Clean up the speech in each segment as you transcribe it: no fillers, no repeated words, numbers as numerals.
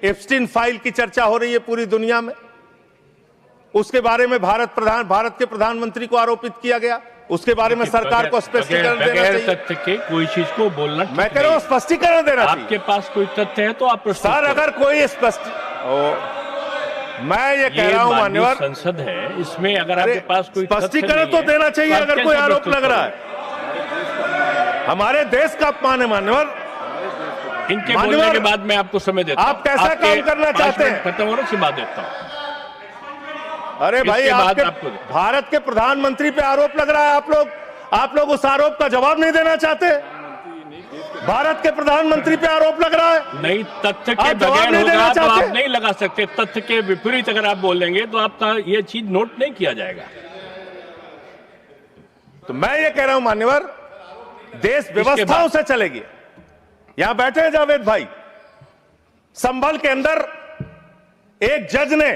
Epstein file की चर्चा हो रही है पूरी दुनिया में, उसके बारे में भारत के प्रधानमंत्री को आरोपित किया गया, उसके बारे में सरकार को स्पष्टीकरण देना चाहिए। तथ्य के कोई चीज को बोलना, मैं कह रहा हूं स्पष्टीकरण देना चाहिए। आपके पास कोई तथ्य है तो आप सर, अगर कोई मैं ये कह रहा हूं मान्यवर, संसद है, इसमें अगर आपके पास कोई स्पष्टीकरण तो देना चाहिए। अगर कोई आरोप लग रहा है, हमारे देश का अपमान है मान्यवर। इनके बोलने के बाद मैं आपको समय देता हूं। आप कैसा काम करना चाहते हैं? खत्म होने से बात देता हूं। अरे भाई, आपके भारत के प्रधानमंत्री पे आरोप लग रहा है, आप लोग उस आरोप का जवाब नहीं देना चाहते। भारत के प्रधानमंत्री पे आरोप लग रहा है, नहीं तथ्य के बगैर होगा तो आप नहीं लगा सकते। तथ्य के विपरीत अगर आप बोलेंगे तो आपका ये चीज नोट नहीं किया जाएगा। तो मैं ये कह रहा हूं मान्यवर, देश व्यवस्थाओं से चलेगी। यहां बैठे हैं जावेद भाई, संभल के अंदर एक जज ने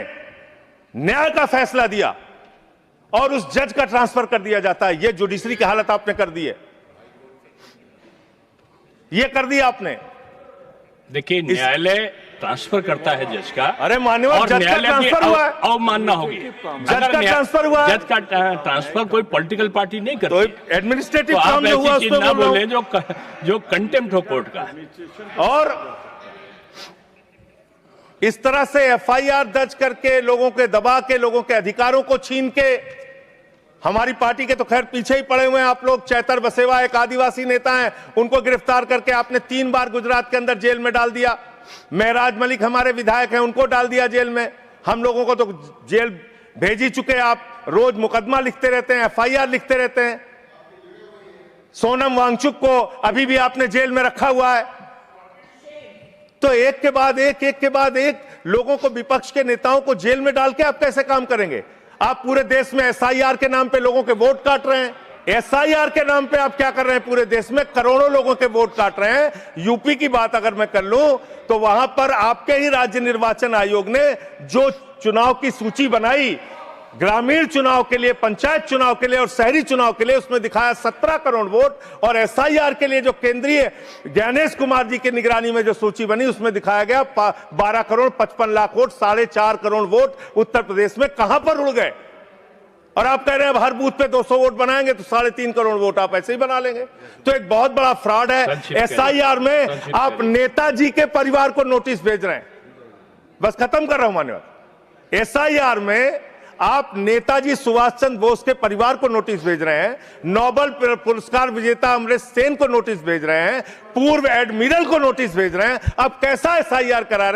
न्याय का फैसला दिया और उस जज का ट्रांसफर कर दिया जाता है। यह जुडिशरी की हालत आपने कर दी है, ये कर दिया आपने। देखिए, न्यायालय ट्रांसफर करता है जज का। अरे मान्यवर, जज का ट्रांसफर हुआ है, अवमानना होगी। जज का ट्रांसफर हुआ है। जज का ट्रांसफर कोई पॉलिटिकल पार्टी नहीं करती। तो एडमिनिस्ट्रेटिव काम जो हुआ उसको ना बोले जो कंटेम्प्ट हो कोर्ट का। और इस तरह से एफआईआर दर्ज करके, लोगों के दबा के, लोगों के अधिकारों को छीन के, हमारी पार्टी के तो खैर पीछे ही पड़े हुए हैं आप लोग। चैतर बसेवा एक आदिवासी नेता हैं, उनको गिरफ्तार करके आपने 3 बार गुजरात के अंदर जेल में डाल दिया। महराज मलिक हमारे विधायक हैं, उनको डाल दिया जेल में। हम लोगों को तो जेल भेज ही चुके। आप रोज मुकदमा लिखते रहते हैं, एफआईआर लिखते रहते हैं। सोनम वांगचुक को अभी भी आपने जेल में रखा हुआ है। तो एक के बाद एक लोगों को, विपक्ष के नेताओं को जेल में डाल के आप कैसे काम करेंगे? आप पूरे देश में एसआईआर के नाम पे लोगों के वोट काट रहे हैं। एसआईआर के नाम पे आप क्या कर रहे हैं? पूरे देश में करोड़ों लोगों के वोट काट रहे हैं। यूपी की बात अगर मैं कर लूं तो वहां पर आपके ही राज्य निर्वाचन आयोग ने जो चुनाव की सूची बनाई, ग्रामीण चुनाव के लिए, पंचायत चुनाव के लिए और शहरी चुनाव के लिए, उसमें दिखाया 17 करोड़ वोट। और एसआईआर के लिए जो केंद्रीय ज्ञानेश कुमार जी की निगरानी में जो सूची बनी, उसमें दिखाया गया 12 करोड़ 55 लाख वोट, 4.5 करोड़ वोट उत्तर प्रदेश में कहां पर उड़ गए। और आप कह रहे हैं हर बूथ पे 200 वोट बनाएंगे तो 3.5 करोड़ वोट आप ऐसे ही बना लेंगे। तो एक बहुत बड़ा फ्रॉड है। एसआईआर में आप नेताजी के परिवार को नोटिस भेज रहे हैं। बस खत्म कर रहा हूं मान्यवर। एसआईआर में आप नेताजी सुभाष चंद्र बोस के परिवार को नोटिस भेज रहे हैं, नोबेल पुरस्कार विजेता अमर्त्य सेन को नोटिस भेज रहे हैं, पूर्व एडमिरल को नोटिस भेज रहे हैं। अब कैसा एसआईआर करा रहे हैं?